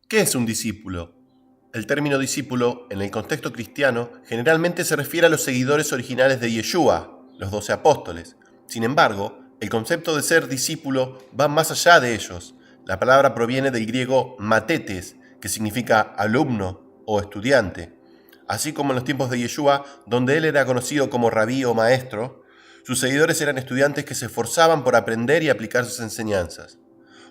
¿Qué es un discípulo? El término discípulo, en el contexto cristiano, generalmente se refiere a los seguidores originales de Yeshua, los 12 apóstoles. Sin embargo, el concepto de ser discípulo va más allá de ellos. La palabra proviene del griego matetes, que significa alumno o estudiante. Así como en los tiempos de Yeshua, donde él era conocido como rabí o maestro, sus seguidores eran estudiantes que se esforzaban por aprender y aplicar sus enseñanzas.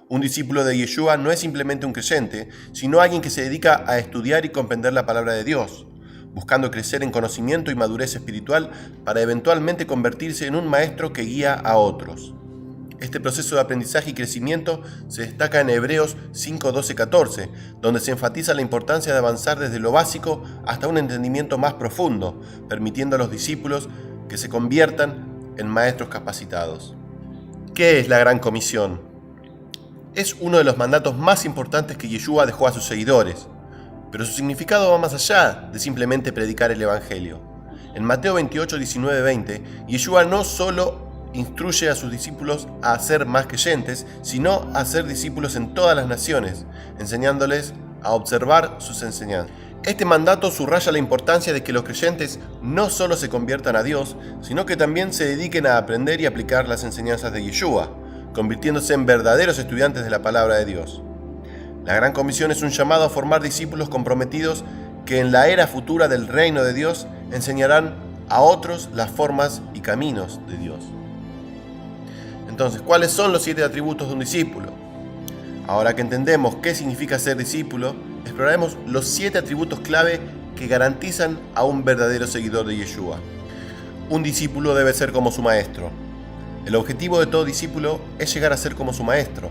Un discípulo de Yeshua no es simplemente un creyente, sino alguien que se dedica a estudiar y comprender la palabra de Dios, buscando crecer en conocimiento y madurez espiritual para eventualmente convertirse en un maestro que guía a otros. Este proceso de aprendizaje y crecimiento se destaca en Hebreos 5, 12, 14, donde se enfatiza la importancia de avanzar desde lo básico hasta un entendimiento más profundo, permitiendo a los discípulos que se conviertan en maestros capacitados. ¿Qué es la Gran Comisión? Es uno de los mandatos más importantes que Yeshua dejó a sus seguidores, pero su significado va más allá de simplemente predicar el Evangelio. En Mateo 28, 19, 20, Yeshua no solo instruye a sus discípulos a ser más creyentes, sino a ser discípulos en todas las naciones, enseñándoles a observar sus enseñanzas. Este mandato subraya la importancia de que los creyentes no solo se conviertan a Dios, sino que también se dediquen a aprender y aplicar las enseñanzas de Yeshua, convirtiéndose en verdaderos estudiantes de la palabra de Dios. La Gran Comisión es un llamado a formar discípulos comprometidos que en la era futura del reino de Dios enseñarán a otros las formas y caminos de Dios. Entonces, ¿cuáles son los 7 atributos de un discípulo? Ahora que entendemos qué significa ser discípulo, exploraremos los 7 atributos clave que garantizan a un verdadero seguidor de Yeshua. Un discípulo debe ser como su maestro. El objetivo de todo discípulo es llegar a ser como su maestro.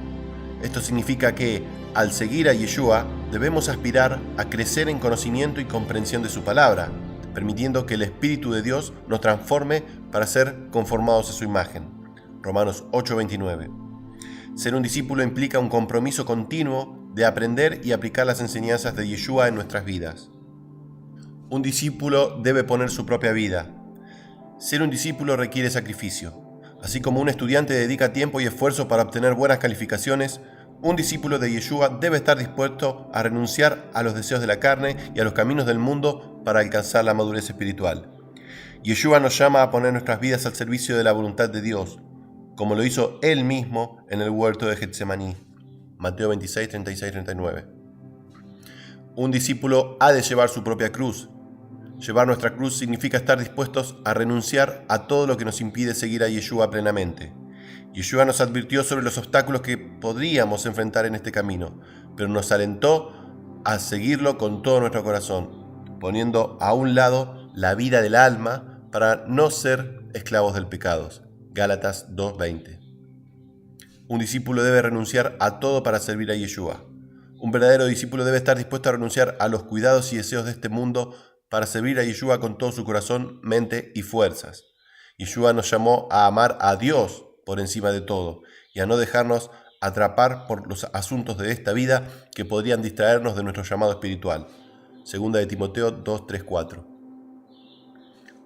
Esto significa que, al seguir a Yeshua, debemos aspirar a crecer en conocimiento y comprensión de su palabra, permitiendo que el Espíritu de Dios nos transforme para ser conformados a su imagen. Romanos 8:29. Ser un discípulo implica un compromiso continuo de aprender y aplicar las enseñanzas de Yeshua en nuestras vidas. Un discípulo debe poner su propia vida. Ser un discípulo requiere sacrificio. Así como un estudiante dedica tiempo y esfuerzo para obtener buenas calificaciones, un discípulo de Yeshua debe estar dispuesto a renunciar a los deseos de la carne y a los caminos del mundo para alcanzar la madurez espiritual. Yeshua nos llama a poner nuestras vidas al servicio de la voluntad de Dios, como lo hizo Él mismo en el huerto de Getsemaní. Mateo 26, 36, 39. Un discípulo ha de llevar su propia cruz. Llevar nuestra cruz significa estar dispuestos a renunciar a todo lo que nos impide seguir a Yeshua plenamente. Yeshua nos advirtió sobre los obstáculos que podríamos enfrentar en este camino, pero nos alentó a seguirlo con todo nuestro corazón, poniendo a un lado la vida del alma para no ser esclavos del pecado. Gálatas 2:20. Un discípulo debe renunciar a todo para servir a Yeshua. Un verdadero discípulo debe estar dispuesto a renunciar a los cuidados y deseos de este mundo para servir a Yeshua con todo su corazón, mente y fuerzas. Yeshua nos llamó a amar a Dios por encima de todo y a no dejarnos atrapar por los asuntos de esta vida que podrían distraernos de nuestro llamado espiritual. Segunda de Timoteo 2, 3, 4.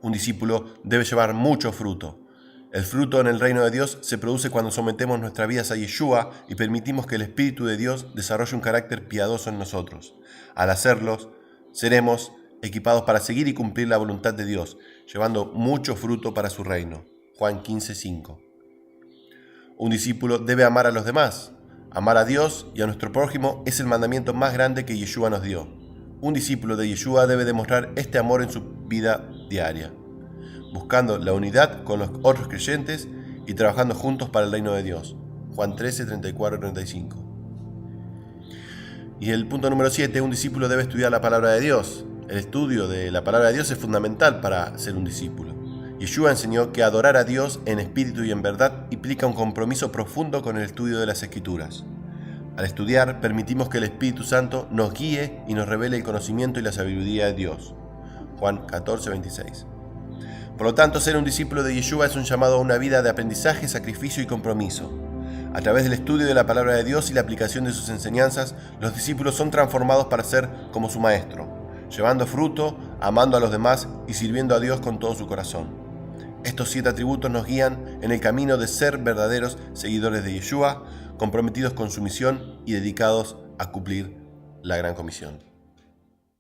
Un discípulo debe llevar mucho fruto. El fruto en el reino de Dios se produce cuando sometemos nuestras vidas a Yeshua y permitimos que el Espíritu de Dios desarrolle un carácter piadoso en nosotros. Al hacerlo, seremos equipados para seguir y cumplir la voluntad de Dios, llevando mucho fruto para su reino. Juan 15:5. Un discípulo debe amar a los demás. Amar a Dios y a nuestro prójimo es el mandamiento más grande que Yeshua nos dio. Un discípulo de Yeshua debe demostrar este amor en su vida diaria, buscando la unidad con los otros creyentes y trabajando juntos para el reino de Dios. Juan 13, 34 y 35. Y el punto número 7, un discípulo debe estudiar la palabra de Dios. El estudio de la palabra de Dios es fundamental para ser un discípulo. Yeshua enseñó que adorar a Dios en espíritu y en verdad implica un compromiso profundo con el estudio de las Escrituras. Al estudiar, permitimos que el Espíritu Santo nos guíe y nos revele el conocimiento y la sabiduría de Dios. Juan 14, 26. Por lo tanto, ser un discípulo de Yeshua es un llamado a una vida de aprendizaje, sacrificio y compromiso. A través del estudio de la palabra de Dios y la aplicación de sus enseñanzas, los discípulos son transformados para ser como su Maestro, llevando fruto, amando a los demás y sirviendo a Dios con todo su corazón. Estos 7 atributos nos guían en el camino de ser verdaderos seguidores de Yeshua, comprometidos con su misión y dedicados a cumplir la Gran Comisión.